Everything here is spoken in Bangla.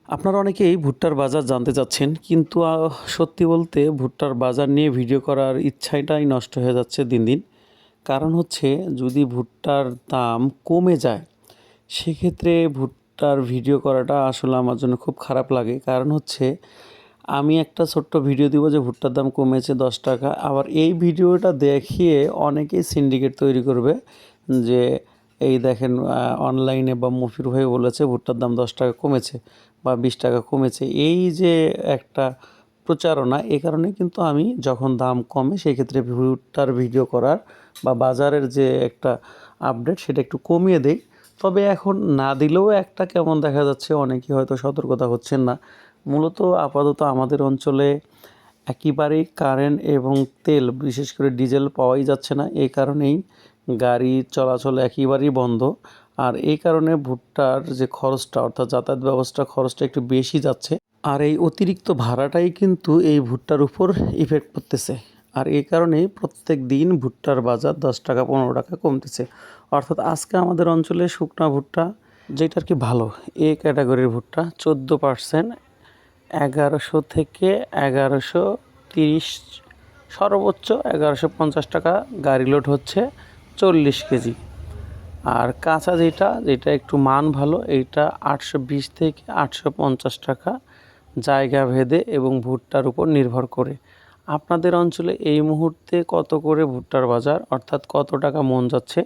আপনারা অনেকেই ভুট্টার বাজার জানতে চাচ্ছেন, কিন্তু সত্যি বলতে ভুট্টার বাজার নিয়ে ভিডিও করার ইচ্ছাটাই নষ্ট হয়ে যাচ্ছে দিন দিন। কারণ হচ্ছে, যদি ভুট্টার দাম কমে যায় সেক্ষেত্রে ভুট্টার ভিডিও করাটা আসলে আমার জন্য খুব খারাপ লাগে। কারণ হচ্ছে, আমি একটা ছোট্ট ভিডিও দিব যে ভুট্টার দাম কমেছে 10 টাকা, আবার এই ভিডিওটা দেখিয়ে অনেকেই সিন্ডিকেট তৈরি করবে যে এই দেখেন, অনলাইনে বা মফির হয়ে বলেছে ভুট্টার দাম 10 টাকা কমেছে বা 20 টাকা কমেছে। এই যে একটা প্রচারণা, এ কারণে কিন্তু আমি যখন দাম কমে সেই ক্ষেত্রে ভুট্টার ভিডিও করার বা বাজারের যে একটা আপডেট সেটা একটু কমিয়ে দেই। তবে এখন না দিলেও একটা কেমন দেখা যাচ্ছে, অনেকেই হয়তো সতর্কতা হচ্ছেন না। মূলত আপাতত আমাদের অঞ্চলে একেবারেই কারেন্ট এবং তেল, বিশেষ করে ডিজেল পাওয়াই যাচ্ছে না। এই কারণেই গাড়ি চলাচল একেবারেই বন্ধ। আর এই কারণে ভুট্টার যে খরচটা, অর্থাৎ যাতায়াত ব্যবস্থা খরচটা একটু বেশি যাচ্ছে। আর এই অতিরিক্ত ভাড়াটাই কিন্তু এই ভুট্টার উপর ইফেক্ট করতেছে। আর এই কারণেই প্রত্যেক দিন ভুট্টার বাজার 10 টাকা 15 টাকা কমতেছে। অর্থাৎ আজকে আমাদের অঞ্চলে শুকনা ভুট্টা, যেটা আর কি ভালো এ ক্যাটাগরির ভুট্টা, 14%, 1100 থেকে 1130, সর্বোচ্চ 1150 টাকা গাড়ি লোড হচ্ছে 40 কেজি। আর কাঁচা যেটা যেটা একটু মান ভালো, এইটা 820 থেকে 850 টাকা জায়গা ভেদে এবং ভুট্টার উপর নির্ভর করে। আপনাদের অঞ্চলে এই মুহূর্তে কত করে ভুট্টার বাজার, অর্থাৎ কত টাকা মন যাচ্ছে?